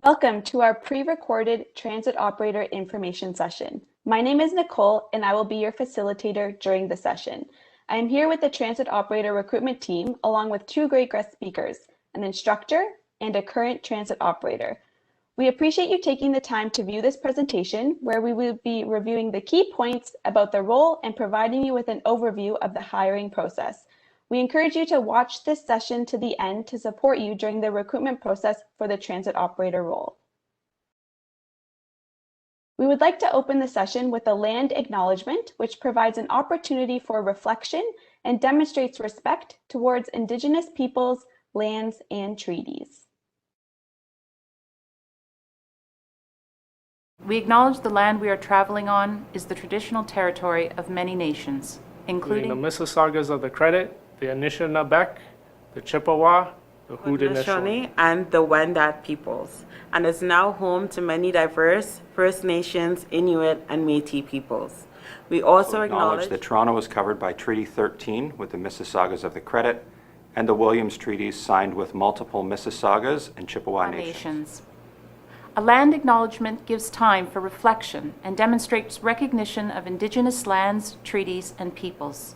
Welcome to our pre-recorded transit operator information session. My name is Nicole and I will be your facilitator during the session. I am here with the transit operator recruitment team along with two great guest speakers, an instructor and a current transit operator. We appreciate you taking the time to view this presentation where we will be reviewing the key points about the role and providing you with an overview of the hiring process. We encourage you to watch this session to the end to support you during the recruitment process for the transit operator role. We would like to open the session with a land acknowledgement, which provides an opportunity for reflection and demonstrates respect towards Indigenous peoples, lands, and treaties. We acknowledge the land we are traveling on is the traditional territory of many nations, including the Mississaugas of the Credit, the Anishinaabe, the Chippewa, the Haudenosaunee, and the Wendat peoples, and is now home to many diverse First Nations, Inuit, and Métis peoples. We also acknowledge that Toronto is covered by Treaty 13 with the Mississaugas of the Credit and the Williams Treaties signed with multiple Mississaugas and Chippewa nations. A land acknowledgement gives time for reflection and demonstrates recognition of Indigenous lands, treaties, and peoples.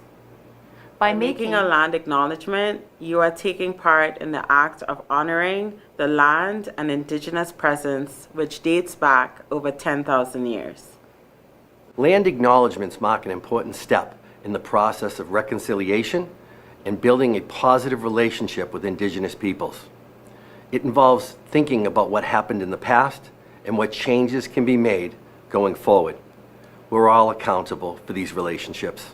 By making a land acknowledgement, you are taking part in the act of honoring the land and Indigenous presence, which dates back over 10,000 years. Land acknowledgements mark an important step in the process of reconciliation and building a positive relationship with Indigenous peoples. It involves thinking about what happened in the past and what changes can be made going forward. We're all accountable for these relationships.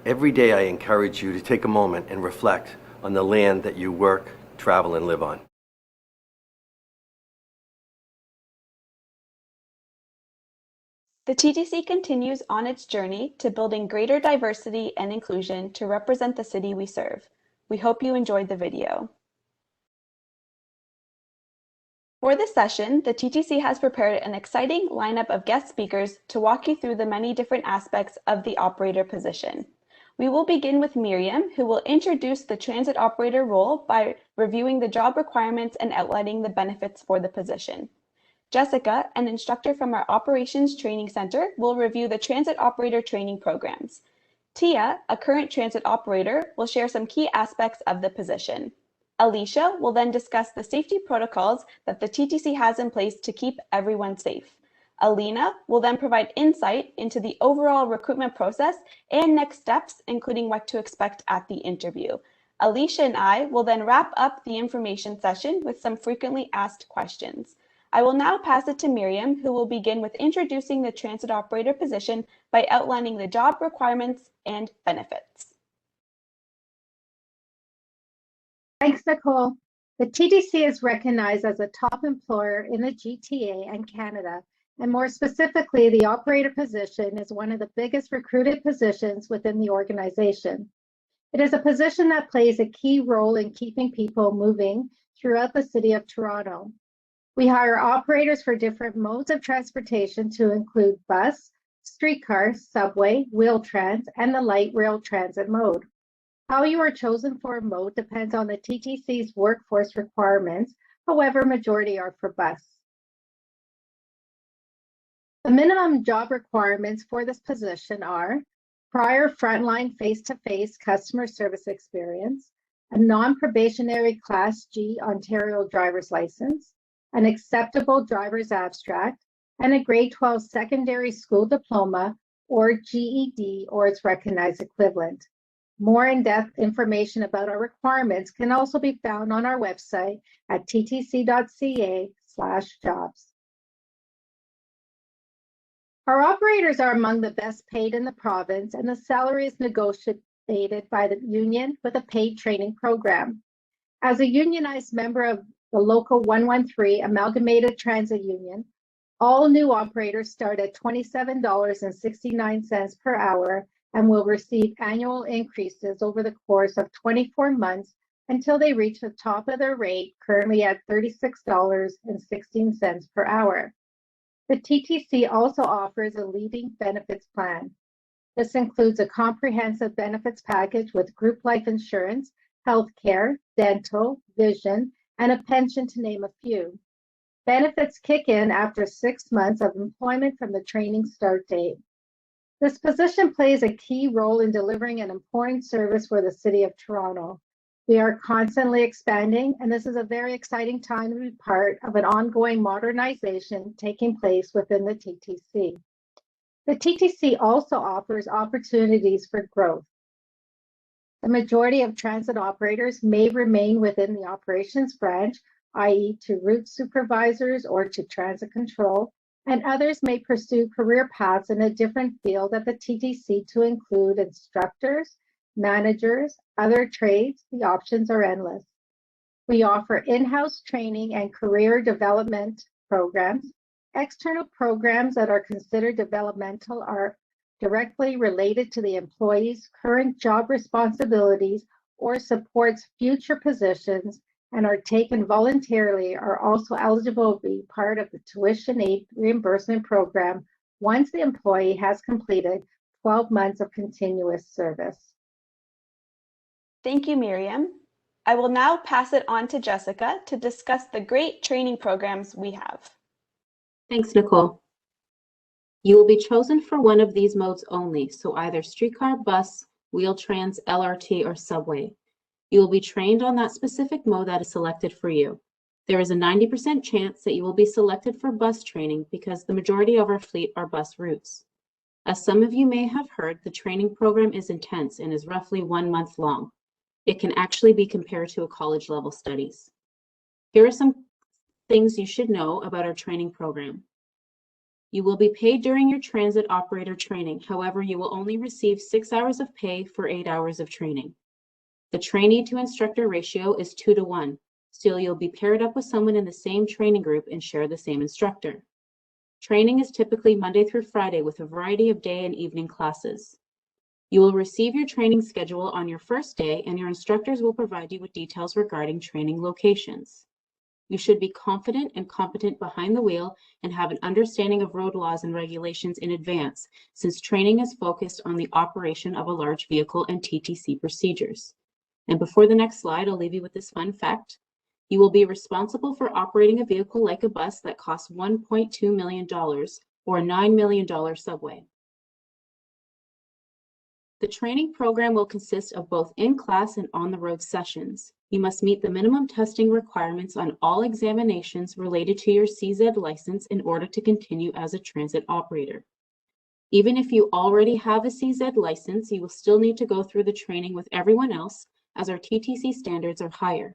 Every day I encourage you to take a moment and reflect on the land that you work, travel, and live on. The TTC continues on its journey to building greater diversity and inclusion to represent the city we serve. We hope you enjoyed the video. For this session, the TTC has prepared an exciting lineup of guest speakers to walk you through the many different aspects of the operator position. We will begin with Miriam, who will introduce the transit operator role by reviewing the job requirements and outlining the benefits for the position. Jessica, an instructor from our Operations Training Center, will review the transit operator training programs. Tia, a current transit operator, will share some key aspects of the position. Alicia will then discuss the safety protocols that the TTC has in place to keep everyone safe. Alina will then provide insight into the overall recruitment process and next steps, including what to expect at the interview. Alicia and I will then wrap up the information session with some frequently asked questions. I will now pass it to Miriam, who will begin with introducing the transit operator position by outlining the job requirements and benefits. Thanks, Nicole. The TTC is recognized as a top employer in the GTA and Canada, and more specifically, the operator position is one of the biggest recruited positions within the organization. It is a position that plays a key role in keeping people moving throughout the city of Toronto. We hire operators for different modes of transportation to include bus, streetcar, subway, Wheel-Trans, and the light rail transit mode. How you are chosen for a mode depends on the TTC's workforce requirements, however, majority are for bus. The minimum job requirements for this position are prior frontline face-to-face customer service experience, a non-probationary Class G Ontario driver's license, an acceptable driver's abstract, and a grade 12 secondary school diploma or GED or its recognized equivalent. More in-depth information about our requirements can also be found on our website at ttc.ca/jobs. Our operators are among the best paid in the province, and the salary is negotiated by the union with a paid training program. As a unionized member of the local 113 Amalgamated Transit Union, all new operators start at $27.69 per hour and will receive annual increases over the course of 24 months until they reach the top of their rate, currently at $36.16 per hour. The TTC also offers a leading benefits plan. This includes a comprehensive benefits package with group life insurance, health care, dental, vision, and a pension, to name a few. Benefits kick in after 6 months of employment from the training start date. This position plays a key role in delivering an important service for the City of Toronto. We are constantly expanding, and this is a very exciting time to be part of an ongoing modernization taking place within the TTC. The TTC also offers opportunities for growth. The majority of transit operators may remain within the operations branch, i.e. to route supervisors or to transit control, and others may pursue career paths in a different field at the TTC to include instructors, managers, other trades. The options are endless. We offer in-house training and career development programs. External programs that are considered developmental are directly related to the employee's current job responsibilities or supports future positions and are taken voluntarily are also eligible to be part of the tuition aid reimbursement program once the employee has completed 12 months of continuous service. Thank you, Miriam. I will now pass it on to Jessica to discuss the great training programs we have. Thanks, Nicole. You will be chosen for one of these modes only, so either streetcar, bus, Wheel-Trans, LRT, or subway. You will be trained on that specific mode that is selected for you. There is a 90% chance that you will be selected for bus training because the majority of our fleet are bus routes. As some of you may have heard, the training program is intense and is roughly 1 month long. It can actually be compared to a college level studies. Here are some things you should know about our training program. You will be paid during your transit operator training. However, you will only receive 6 hours of pay for 8 hours of training. The trainee to instructor ratio is 2 to 1. Still, you'll be paired up with someone in the same training group and share the same instructor. Training is typically Monday through Friday with a variety of day and evening classes. You will receive your training schedule on your first day, and your instructors will provide you with details regarding training locations. You should be confident and competent behind the wheel and have an understanding of road laws and regulations in advance, since training is focused on the operation of a large vehicle and TTC procedures. And before the next slide, I'll leave you with this fun fact. You will be responsible for operating a vehicle like a bus that costs $1.2 million or $9 million subway. The training program will consist of both in-class and on-the-road sessions. You must meet the minimum testing requirements on all examinations related to your CZ license in order to continue as a transit operator. Even if you already have a CZ license, you will still need to go through the training with everyone else, as our TTC standards are higher.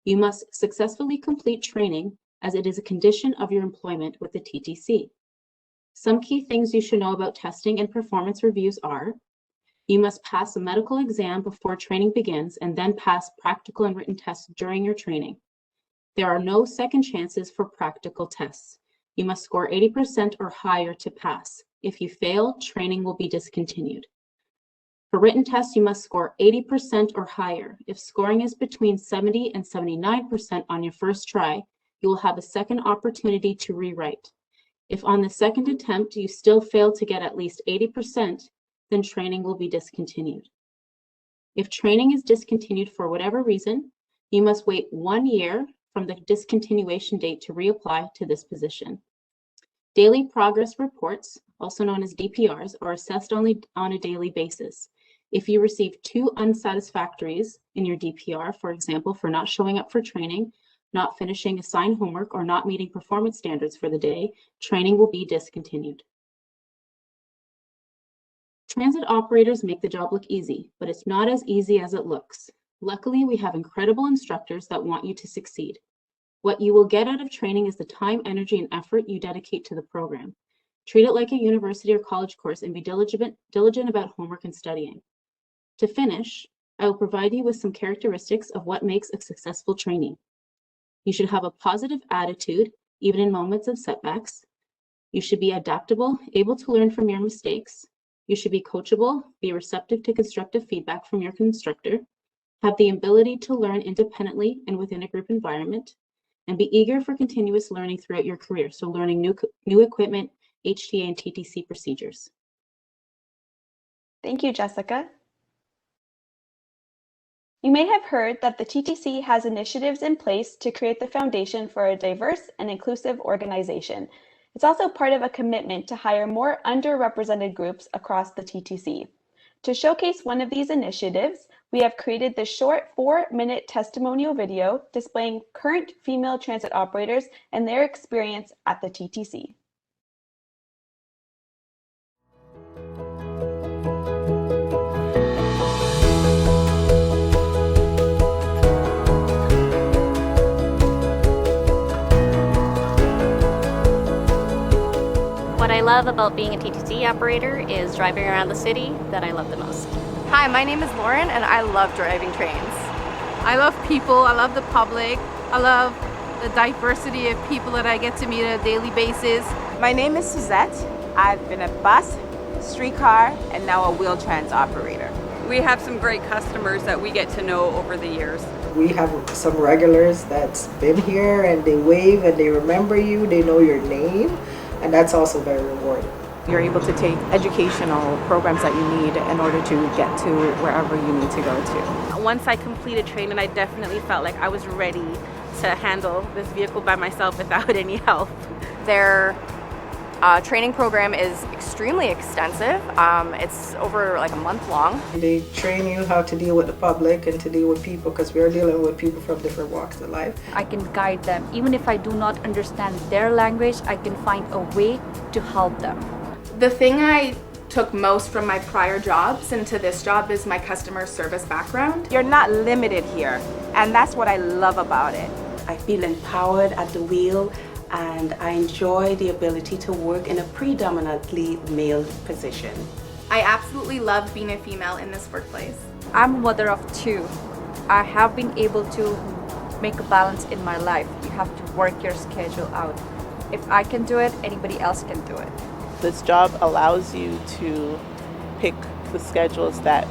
You must successfully complete training, as it is a condition of your employment with the TTC. Some key things you should know about testing and performance reviews are: you must pass a medical exam before training begins and then pass practical and written tests during your training. There are no second chances for practical tests. You must score 80% or higher to pass. If you fail, training will be discontinued. For written tests, you must score 80% or higher. If scoring is between 70 and 79% on your first try, you will have a second opportunity to rewrite. If on the second attempt you still fail to get at least 80%, then training will be discontinued. If training is discontinued for whatever reason, you must wait 1 year from the discontinuation date to reapply to this position. Daily progress reports, also known as DPRs, are assessed only on a daily basis. If you receive 2 unsatisfactories in your DPR, for example, for not showing up for training, not finishing assigned homework, or not meeting performance standards for the day, training will be discontinued. Transit operators make the job look easy, but it's not as easy as it looks. Luckily, we have incredible instructors that want you to succeed. What you will get out of training is the time, energy, and effort you dedicate to the program. Treat it like a university or college course and be diligent about homework and studying. To finish, I will provide you with some characteristics of what makes a successful trainee. You should have a positive attitude, even in moments of setbacks. You should be adaptable, able to learn from your mistakes. You should be coachable, be receptive to constructive feedback from your instructor, have the ability to learn independently and within a group environment, and be eager for continuous learning throughout your career, so learning new equipment, HTA and TTC procedures. Thank you, Jessica. You may have heard that the TTC has initiatives in place to create the foundation for a diverse and inclusive organization. It's also part of a commitment to hire more underrepresented groups across the TTC. To showcase one of these initiatives, we have created this short 4-minute testimonial video displaying current female transit operators and their experience at the TTC. What I love about being a TTC operator is driving around the city that I love the most. Hi, my name is Lauren and I love driving trains. I love people, I love the public, I love the diversity of people that I get to meet on a daily basis. My name is Suzette. I've been a bus, streetcar, and now a wheel-trans operator. We have some great customers that we get to know over the years. We have some regulars that's been here and they wave and they remember you, they know your name, and that's also very rewarding. You're able to take educational programs that you need in order to get to wherever you need to go to. Once I completed training, I definitely felt like I was ready to handle this vehicle by myself without any help. Their training program is extremely extensive. It's over like a month long. They train you how to deal with the public and to deal with people because we are dealing with people from different walks of life. I can guide them. Even if I do not understand their language, I can find a way to help them. The thing I took most from my prior jobs into this job is my customer service background. You're not limited here, and that's what I love about it. I feel empowered at the wheel, and I enjoy the ability to work in a predominantly male position. I absolutely love being a female in this workplace. I'm a mother of 2. I have been able to make a balance in my life. You have to work your schedule out. If I can do it, anybody else can do it. This job allows you to pick the schedules that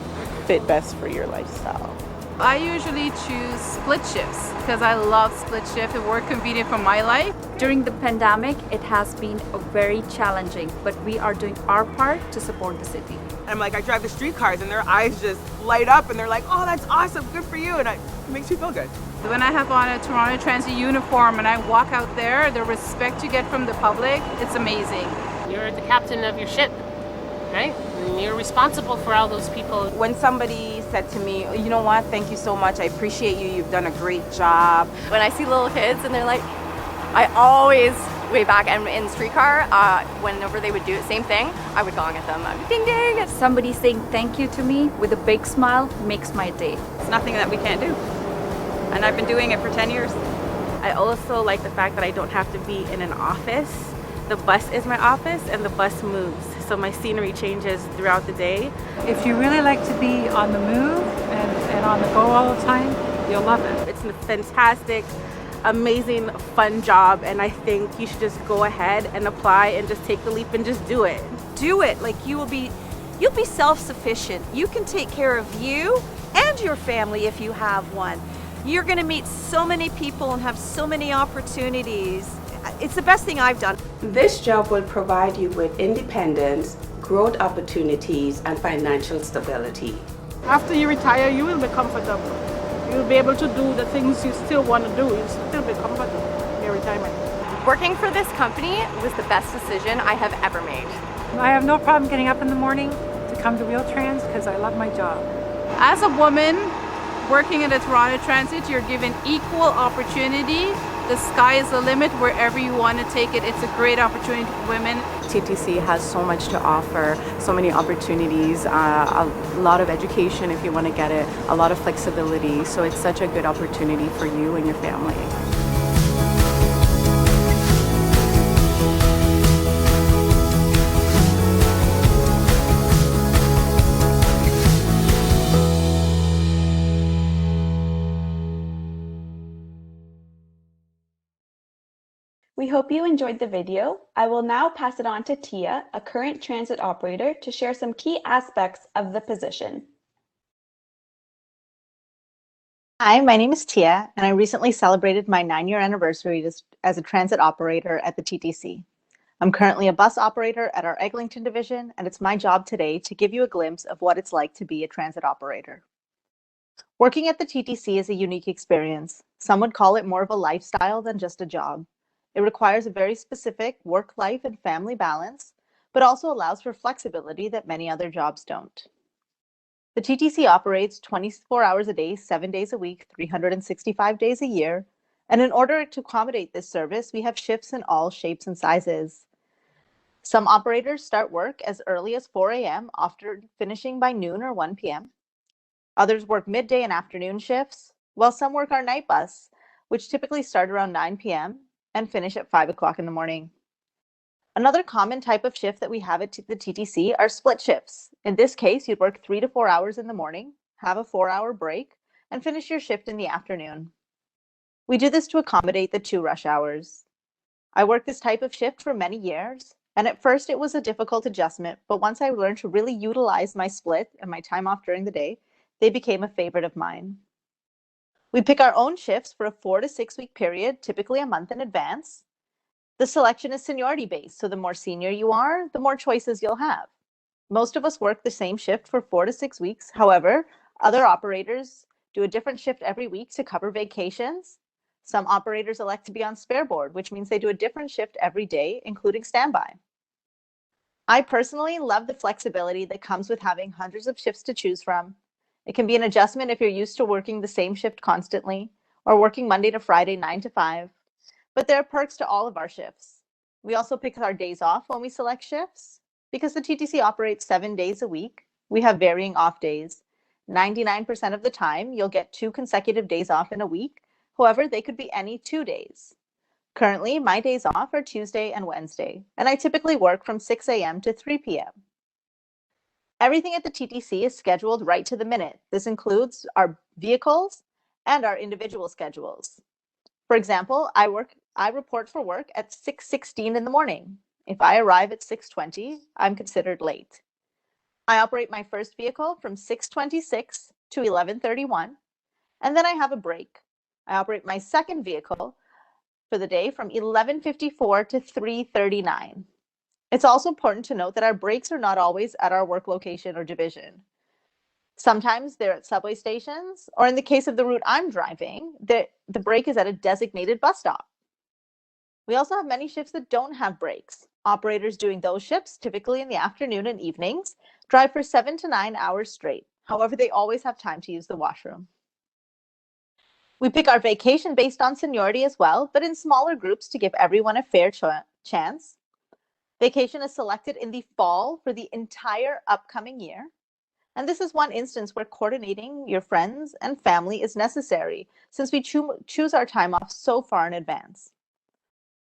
fit best for your lifestyle. I usually choose split shifts because I love split shift. It works convenient for my life. During the pandemic, it has been very challenging, but we are doing our part to support the city. I'm like, I drive the streetcars and their eyes just light up and they're like, oh, that's awesome, good for you. And it makes you feel good. When I have on a Toronto Transit uniform and I walk out there, the respect you get from the public, it's amazing. You're the captain of your ship, right? And you're responsible for all those people. When somebody said to me, you know what, thank you so much, I appreciate you, you've done a great job. When I see little kids and they're like, I always way back and in streetcar, whenever they would do the same thing, I would gong at them. I'd be ding ding. Somebody saying thank you to me with a big smile makes my day. It's nothing that we can't do. And I've been doing it for 10 years. I also like the fact that I don't have to be in an office. The bus is my office and the bus moves, so my scenery changes throughout the day. If you really like to be on the move and on the go all the time, you'll love it. It's a fantastic, amazing, fun job, and I think you should just go ahead and apply and just take the leap and just do it. Do it. Like you'll be self-sufficient. You can take care of you and your family if you have one. You're going to meet so many people and have so many opportunities. It's the best thing I've done. This job will provide you with independence, growth opportunities, and financial stability. After you retire, you will be comfortable. You'll be able to do the things you still want to do. You'll still be comfortable in your retirement. Working for this company was the best decision I have ever made. I have no problem getting up in the morning to come to Wheel-Trans because I love my job. As a woman working in the Toronto Transit, you're given equal opportunity. The sky is the limit wherever you want to take it. It's a great opportunity for women. TTC has so much to offer, so many opportunities, a lot of education if you want to get it, a lot of flexibility. So it's such a good opportunity for you and your family. We hope you enjoyed the video. I will now pass it on to Tia, a current transit operator, to share some key aspects of the position. Hi, my name is Tia, and I recently celebrated my 9-year anniversary as a transit operator at the TTC. I'm currently a bus operator at our Eglinton division, and it's my job today to give you a glimpse of what it's like to be a transit operator. Working at the TTC is a unique experience. Some would call it more of a lifestyle than just a job. It requires a very specific work-life and family balance, but also allows for flexibility that many other jobs don't. The TTC operates 24 hours a day, 7 days a week, 365 days a year, and in order to accommodate this service, we have shifts in all shapes and sizes. Some operators start work as early as 4 a.m. after finishing by noon or 1 p.m. Others work midday and afternoon shifts, while some work our night bus, which typically start around 9 p.m. and finish at 5 o'clock in the morning. Another common type of shift that we have at the TTC are split shifts. In this case, you'd work 3 to 4 hours in the morning, have a 4-hour break, and finish your shift in the afternoon. We do this to accommodate the 2 rush hours. I worked this type of shift for many years, and at first it was a difficult adjustment, but once I learned to really utilize my split and my time off during the day, they became a favorite of mine. We pick our own shifts for a 4 to 6 week period, typically a month in advance. The selection is seniority based, so the more senior you are, the more choices you'll have. Most of us work the same shift for 4 to 6 weeks. However, other operators do a different shift every week to cover vacations. Some operators elect to be on spare board, which means they do a different shift every day, including standby. I personally love the flexibility that comes with having hundreds of shifts to choose from. It can be an adjustment if you're used to working the same shift constantly or working Monday to Friday, 9 to 5. But there are perks to all of our shifts. We also pick our days off when we select shifts. Because the TTC operates 7 days a week, we have varying off days. 99% of the time, you'll get 2 consecutive days off in a week. However, they could be any 2 days. Currently, my days off are Tuesday and Wednesday, and I typically work from 6 a.m. to 3 p.m. Everything at the TTC is scheduled right to the minute. This includes our vehicles and our individual schedules. For example, I report for work at 6:16 in the morning. If I arrive at 6:20, I'm considered late. I operate my first vehicle from 6:26 to 11:31, and then I have a break. I operate my second vehicle for the day from 11:54 to 3:39. It's also important to note that our breaks are not always at our work location or division. Sometimes they're at subway stations, or in the case of the route I'm driving, the break is at a designated bus stop. We also have many shifts that don't have breaks. Operators doing those shifts, typically in the afternoon and evenings, drive for 7 to 9 hours straight. However, they always have time to use the washroom. We pick our vacation based on seniority as well, but in smaller groups to give everyone a fair chance. Vacation is selected in the fall for the entire upcoming year. And this is one instance where coordinating your friends and family is necessary since we choose our time off so far in advance.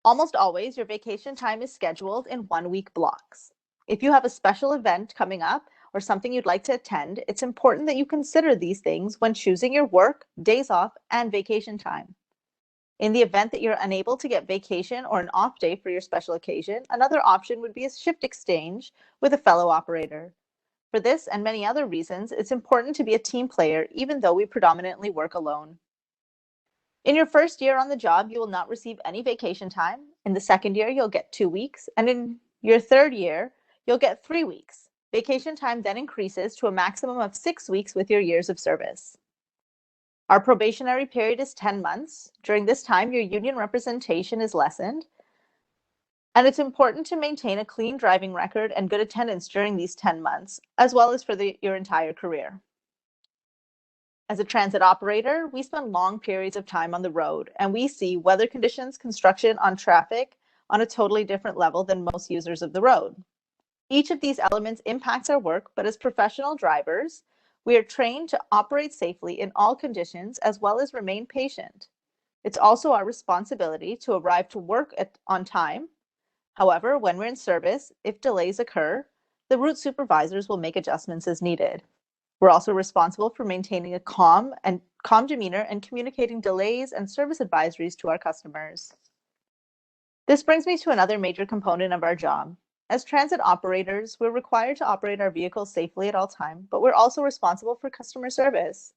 Almost always, your vacation time is scheduled in 1-week blocks. If you have a special event coming up or something you'd like to attend, it's important that you consider these things when choosing your work, days off, and vacation time. In the event that you're unable to get vacation or an off day for your special occasion, another option would be a shift exchange with a fellow operator. For this and many other reasons, it's important to be a team player, even though we predominantly work alone. In your first year on the job, you will not receive any vacation time. In the second year, you'll get 2 weeks. And in your third year, you'll get 3 weeks. Vacation time then increases to a maximum of 6 weeks with your years of service. Our probationary period is 10 months. During this time, your union representation is lessened. And it's important to maintain a clean driving record and good attendance during these 10 months, as well as for your entire career. As a transit operator, we spend long periods of time on the road, and we see weather conditions, construction, on traffic on a totally different level than most users of the road. Each of these elements impacts our work, but as professional drivers, we are trained to operate safely in all conditions as well as remain patient. It's also our responsibility to arrive to work on time. However, when we're in service, if delays occur, the route supervisors will make adjustments as needed. We're also responsible for maintaining a calm demeanor and communicating delays and service advisories to our customers. This brings me to another major component of our job. As transit operators, we're required to operate our vehicles safely at all times, but we're also responsible for customer service.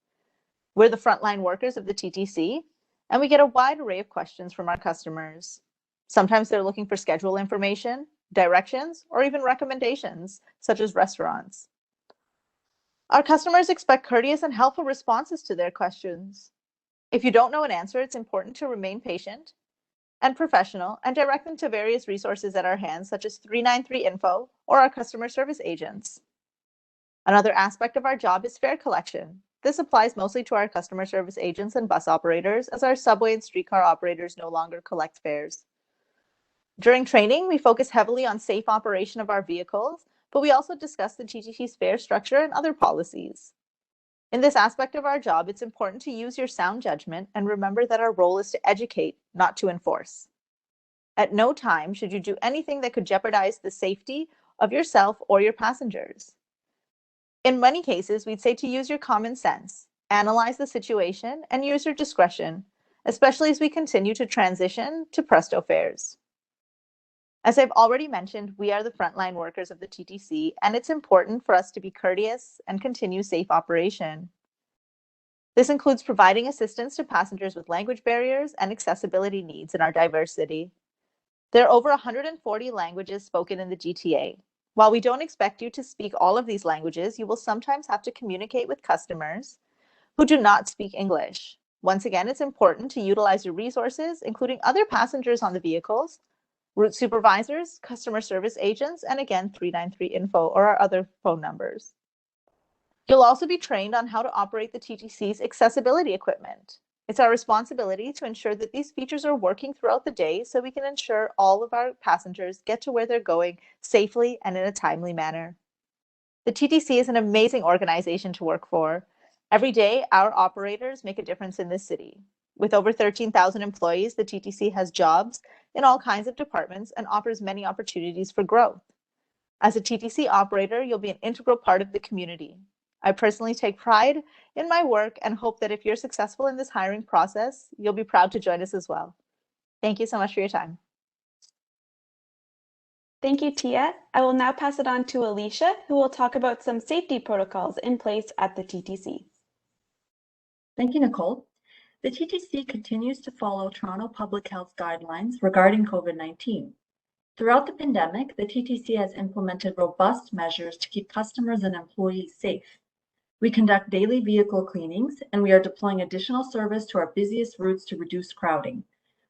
We're the frontline workers of the TTC, and we get a wide array of questions from our customers. Sometimes they're looking for schedule information, directions, or even recommendations, such as restaurants. Our customers expect courteous and helpful responses to their questions. If you don't know an answer, it's important to remain patient and professional and direct them to various resources at our hands, such as 393 Info or our customer service agents. Another aspect of our job is fare collection. This applies mostly to our customer service agents and bus operators, as our subway and streetcar operators no longer collect fares. During training, we focus heavily on safe operation of our vehicles, but we also discuss the TTC's fare structure and other policies. In this aspect of our job, it's important to use your sound judgment and remember that our role is to educate, not to enforce. At no time should you do anything that could jeopardize the safety of yourself or your passengers. In many cases, we'd say to use your common sense, analyze the situation, and use your discretion, especially as we continue to transition to Presto fares. As I've already mentioned, we are the frontline workers of the TTC, and it's important for us to be courteous and continue safe operation. This includes providing assistance to passengers with language barriers and accessibility needs in our diverse city. There are over 140 languages spoken in the GTA. While we don't expect you to speak all of these languages, you will sometimes have to communicate with customers who do not speak English. Once again, it's important to utilize your resources, including other passengers on the vehicles, route supervisors, customer service agents, and again, 393 Info or our other phone numbers. You'll also be trained on how to operate the TTC's accessibility equipment. It's our responsibility to ensure that these features are working throughout the day so we can ensure all of our passengers get to where they're going safely and in a timely manner. The TTC is an amazing organization to work for. Every day, our operators make a difference in this city. With over 13,000 employees, the TTC has jobs in all kinds of departments and offers many opportunities for growth. As a TTC operator, you'll be an integral part of the community. I personally take pride in my work and hope that if you're successful in this hiring process, you'll be proud to join us as well. Thank you so much for your time. Thank you, Tia. I will now pass it on to Alicia, who will talk about some safety protocols in place at the TTC. Thank you, Nicole. The TTC continues to follow Toronto Public Health guidelines regarding COVID-19. Throughout the pandemic, the TTC has implemented robust measures to keep customers and employees safe. We conduct daily vehicle cleanings, and we are deploying additional service to our busiest routes to reduce crowding.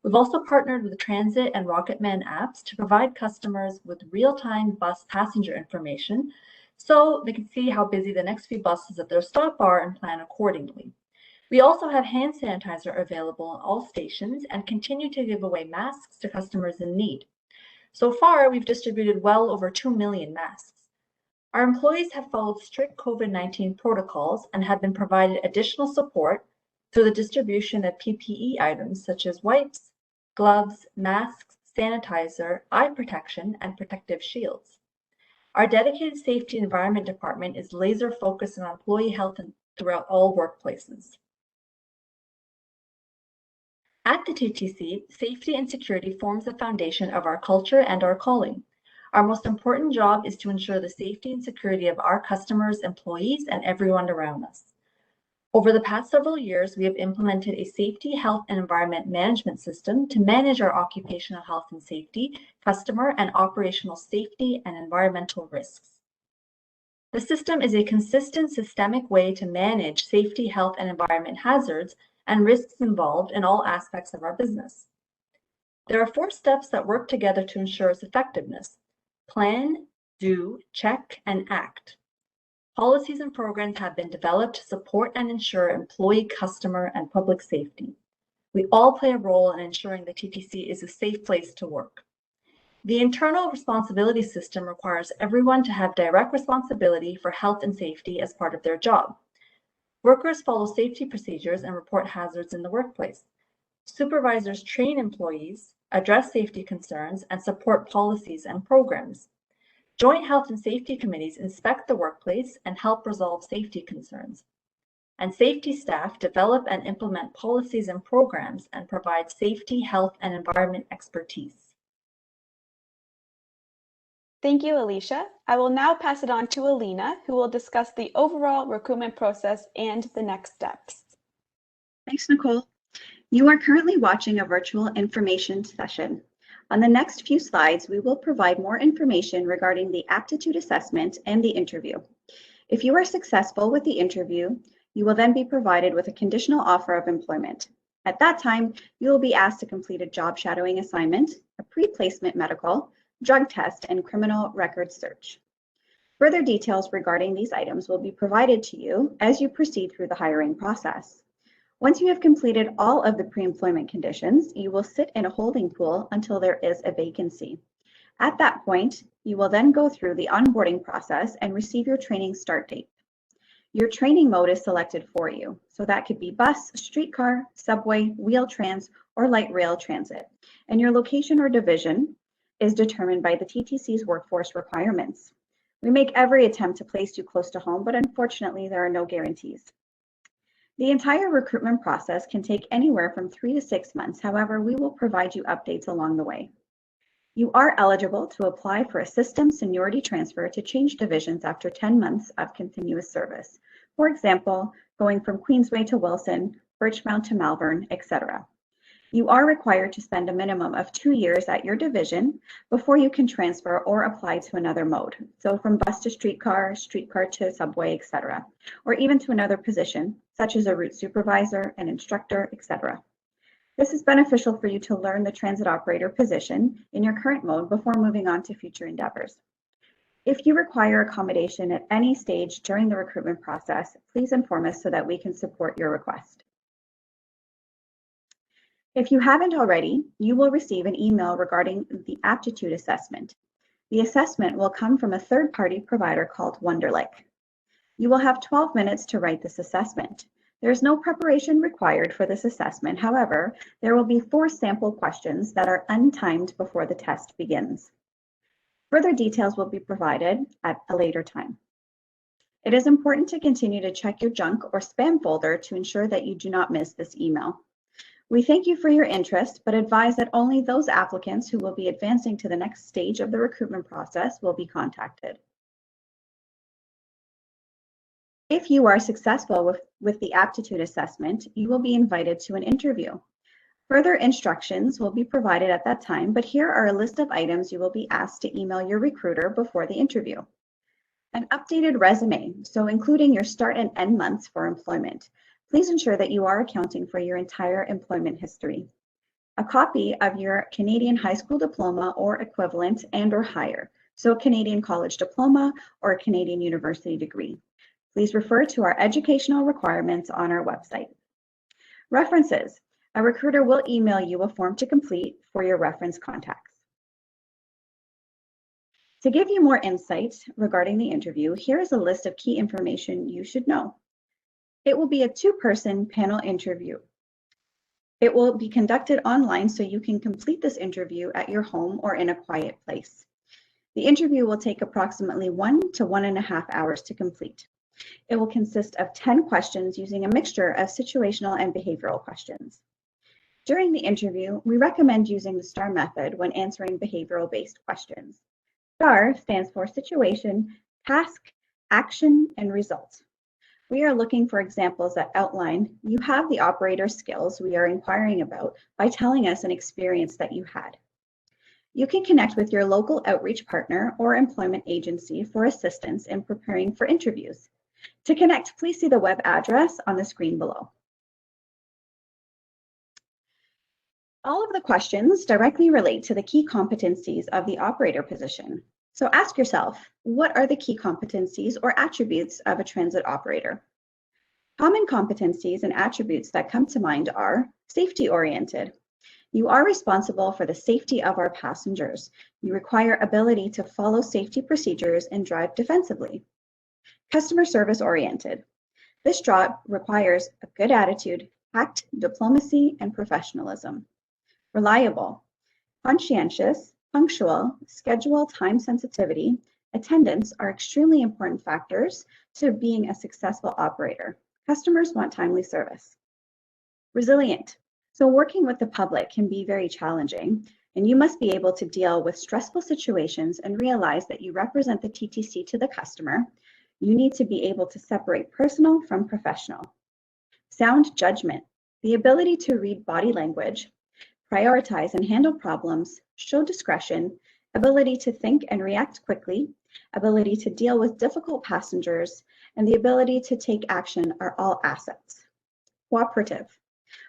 We've also partnered with Transit and Rocketman apps to provide customers with real-time bus passenger information so they can see how busy the next few buses at their stop are and plan accordingly. We also have hand sanitizer available at all stations and continue to give away masks to customers in need. So far, we've distributed well over 2 million masks. Our employees have followed strict COVID-19 protocols and have been provided additional support through the distribution of PPE items such as wipes, gloves, masks, sanitizer, eye protection, and protective shields. Our dedicated safety and environment department is laser focused on employee health throughout all workplaces. At the TTC, safety and security forms the foundation of our culture and our calling. Our most important job is to ensure the safety and security of our customers, employees, and everyone around us. Over the past several years, we have implemented a safety, health, and environment management system to manage our occupational health and safety, customer and operational safety, and environmental risks. The system is a consistent, systemic way to manage safety, health, and environment hazards and risks involved in all aspects of our business. There are 4 steps that work together to ensure its effectiveness: plan, do, check, and act. Policies and programs have been developed to support and ensure employee, customer, and public safety. We all play a role in ensuring the TTC is a safe place to work. The internal responsibility system requires everyone to have direct responsibility for health and safety as part of their job. Workers follow safety procedures and report hazards in the workplace. Supervisors train employees, address safety concerns, and support policies and programs. Joint health and safety committees inspect the workplace and help resolve safety concerns. And safety staff develop and implement policies and programs and provide safety, health, and environment expertise. Thank you, Alicia. I will now pass it on to Alina, who will discuss the overall recruitment process and the next steps. Thanks, Nicole. You are currently watching a virtual information session. On the next few slides, we will provide more information regarding the aptitude assessment and the interview. If you are successful with the interview, you will then be provided with a conditional offer of employment. At that time, you will be asked to complete a job shadowing assignment, a pre-placement medical, drug test, and criminal record search. Further details regarding these items will be provided to you as you proceed through the hiring process. Once you have completed all of the pre-employment conditions, you will sit in a holding pool until there is a vacancy. At that point, you will then go through the onboarding process and receive your training start date. Your training mode is selected for you, so that could be bus, streetcar, subway, Wheel-Trans, or light rail transit. And your location or division is determined by the TTC's workforce requirements. We make every attempt to place you close to home, but unfortunately, there are no guarantees. The entire recruitment process can take anywhere from 3 to 6 months. However, we will provide you updates along the way. You are eligible to apply for a system seniority transfer to change divisions after 10 months of continuous service. For example, going from Queensway to Wilson, Birchmount to Malvern, etc. You are required to spend a minimum of 2 years at your division before you can transfer or apply to another mode. So from bus to streetcar, streetcar to subway, etc. Or even to another position, such as a route supervisor, an instructor, etc. This is beneficial for you to learn the transit operator position in your current mode before moving on to future endeavors. If you require accommodation at any stage during the recruitment process, please inform us so that we can support your request. If you haven't already, you will receive an email regarding the aptitude assessment. The assessment will come from a third-party provider called Wonderlic. You will have 12 minutes to write this assessment. There is no preparation required for this assessment. However, there will be 4 sample questions that are untimed before the test begins. Further details will be provided at a later time. It is important to continue to check your junk or spam folder to ensure that you do not miss this email. We thank you for your interest, but advise that only those applicants who will be advancing to the next stage of the recruitment process will be contacted. If you are successful with the aptitude assessment, you will be invited to an interview. Further instructions will be provided at that time, but here are a list of items you will be asked to email your recruiter before the interview. An updated resume, so including your start and end months for employment. Please ensure that you are accounting for your entire employment history. A copy of your Canadian high school diploma or equivalent and/or higher, so a Canadian college diploma or a Canadian university degree. Please refer to our educational requirements on our website. References. A recruiter will email you a form to complete for your reference contacts. To give you more insight regarding the interview, here is a list of key information you should know. It will be a 2-person panel interview. It will be conducted online so you can complete this interview at your home or in a quiet place. The interview will take approximately 1 to 1.5 hours to complete. It will consist of 10 questions using a mixture of situational and behavioral questions. During the interview, we recommend using the STAR method when answering behavioral-based questions. STAR stands for situation, task, action, and result. We are looking for examples that outline you have the operator skills we are inquiring about by telling us an experience that you had. You can connect with your local outreach partner or employment agency for assistance in preparing for interviews. To connect, please see the web address on the screen below. All of the questions directly relate to the key competencies of the operator position. So ask yourself, what are the key competencies or attributes of a transit operator? Common competencies and attributes that come to mind are safety-oriented. You are responsible for the safety of our passengers. You require ability to follow safety procedures and drive defensively. Customer service-oriented. This job requires a good attitude, tact, diplomacy, and professionalism. Reliable. Conscientious, punctual, schedule, time sensitivity, attendance are extremely important factors to being a successful operator. Customers want timely service. Resilient. So working with the public can be very challenging, and you must be able to deal with stressful situations and realize that you represent the TTC to the customer. You need to be able to separate personal from professional. Sound judgment. The ability to read body language, prioritize and handle problems, show discretion, ability to think and react quickly, ability to deal with difficult passengers, and the ability to take action are all assets. Cooperative.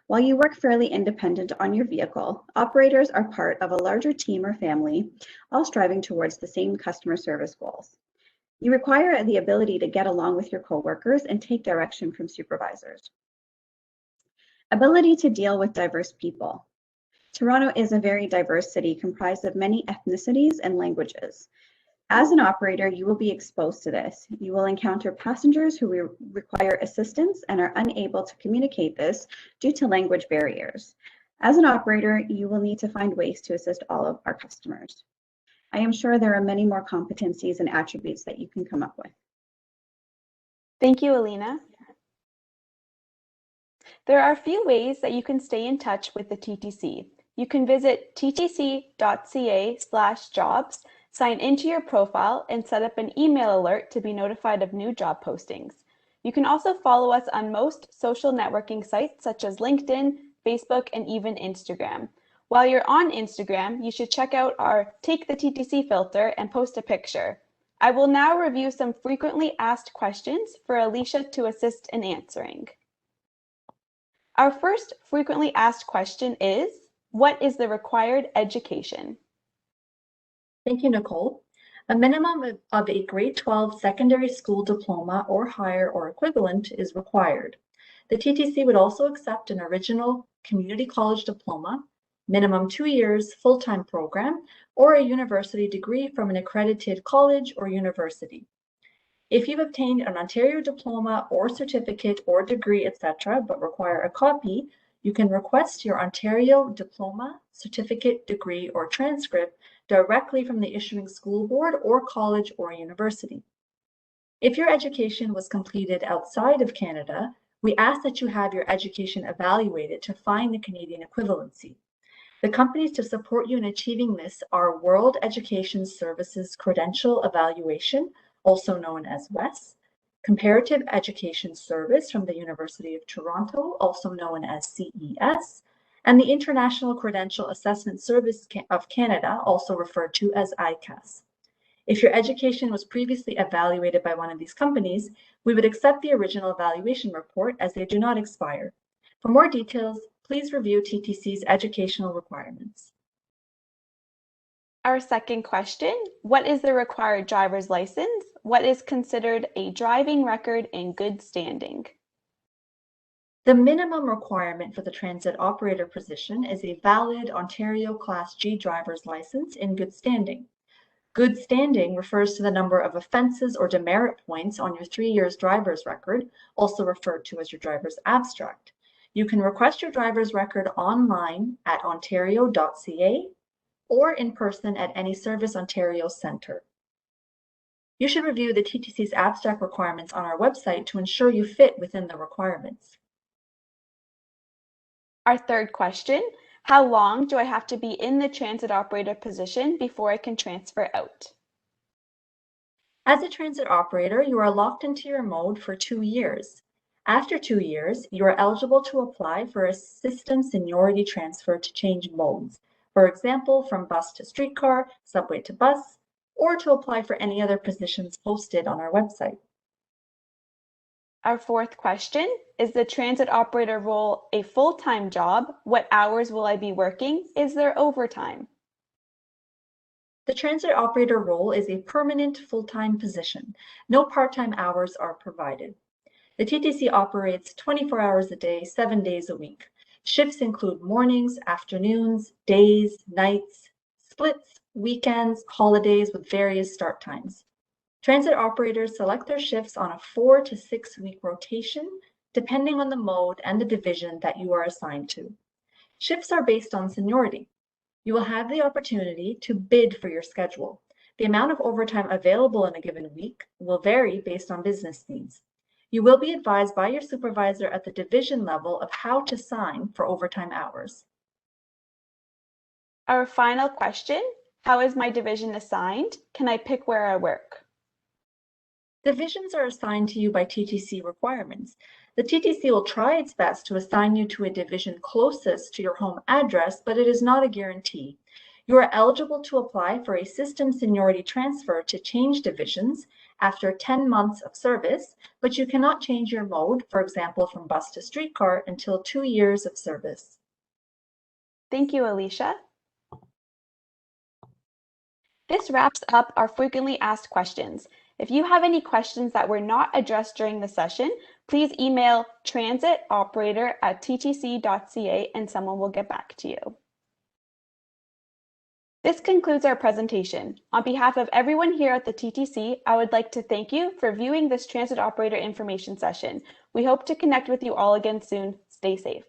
While you work fairly independent on your vehicle, operators are part of a larger team or family, all striving towards the same customer service goals. You require the ability to get along with your coworkers and take direction from supervisors. Ability to deal with diverse people. Toronto is a very diverse city comprised of many ethnicities and languages. As an operator, you will be exposed to this. You will encounter passengers who require assistance and are unable to communicate this due to language barriers. As an operator, you will need to find ways to assist all of our customers. I am sure there are many more competencies and attributes that you can come up with. Thank you, Alina. There are a few ways that you can stay in touch with the TTC. You can visit ttc.ca/jobs, sign into your profile, and set up an email alert to be notified of new job postings. You can also follow us on most social networking sites such as LinkedIn, Facebook, and even Instagram. While you're on Instagram, you should check out our Take the TTC filter and post a picture. I will now review some frequently asked questions for Alicia to assist in answering. Our first frequently asked question is, what is the required education? Thank you, Nicole. A minimum of a grade 12 secondary school diploma or higher or equivalent is required. The TTC would also accept an original community college diploma, minimum 2 years full-time program, or a university degree from an accredited college or university. If you've obtained an Ontario diploma or certificate or degree, etc., but require a copy, you can request your Ontario diploma, certificate, degree, or transcript directly from the issuing school board or college or university. If your education was completed outside of Canada, we ask that you have your education evaluated to find the Canadian equivalency. The companies to support you in achieving this are World Education Services Credential Evaluation, also known as WES, Comparative Education Service from the University of Toronto, also known as CES, and the International Credential Assessment Service of Canada, also referred to as ICAS. If your education was previously evaluated by one of these companies, we would accept the original evaluation report as they do not expire. For more details, please review TTC's educational requirements. Our second question, what is the required driver's license? What is considered a driving record in good standing? The minimum requirement for the transit operator position is a valid Ontario Class G driver's license in good standing. Good standing refers to the number of offenses or demerit points on your 3 years driver's record, also referred to as your driver's abstract. You can request your driver's record online at ontario.ca or in person at any Service Ontario Centre. You should review the TTC's abstract requirements on our website to ensure you fit within the requirements. Our third question, how long do I have to be in the transit operator position before I can transfer out? As a transit operator, you are locked into your mode for 2 years. After 2 years, you are eligible to apply for a system seniority transfer to change modes. For example, from bus to streetcar, subway to bus, or to apply for any other positions posted on our website. Our fourth question, is the transit operator role a full-time job? What hours will I be working? Is there overtime? The transit operator role is a permanent full-time position. No part-time hours are provided. The TTC operates 24 hours a day, 7 days a week. Shifts include mornings, afternoons, days, nights, splits, weekends, holidays with various start times. Transit operators select their shifts on a 4 to 6 week rotation, depending on the mode and the division that you are assigned to. Shifts are based on seniority. You will have the opportunity to bid for your schedule. The amount of overtime available in a given week will vary based on business needs. You will be advised by your supervisor at the division level of how to sign for overtime hours. Our final question, how is my division assigned? Can I pick where I work? Divisions are assigned to you by TTC requirements. The TTC will try its best to assign you to a division closest to your home address, but it is not a guarantee. You are eligible to apply for a system seniority transfer to change divisions after 10 months of service, but you cannot change your mode, for example, from bus to streetcar, until 2 years of service. Thank you, Alicia. This wraps up our frequently asked questions. If you have any questions that were not addressed during the session, please email transitoperator@ttc.ca and someone will get back to you. This concludes our presentation. On behalf of everyone here at the TTC, I would like to thank you for viewing this transit operator information session. We hope to connect with you all again soon. Stay safe.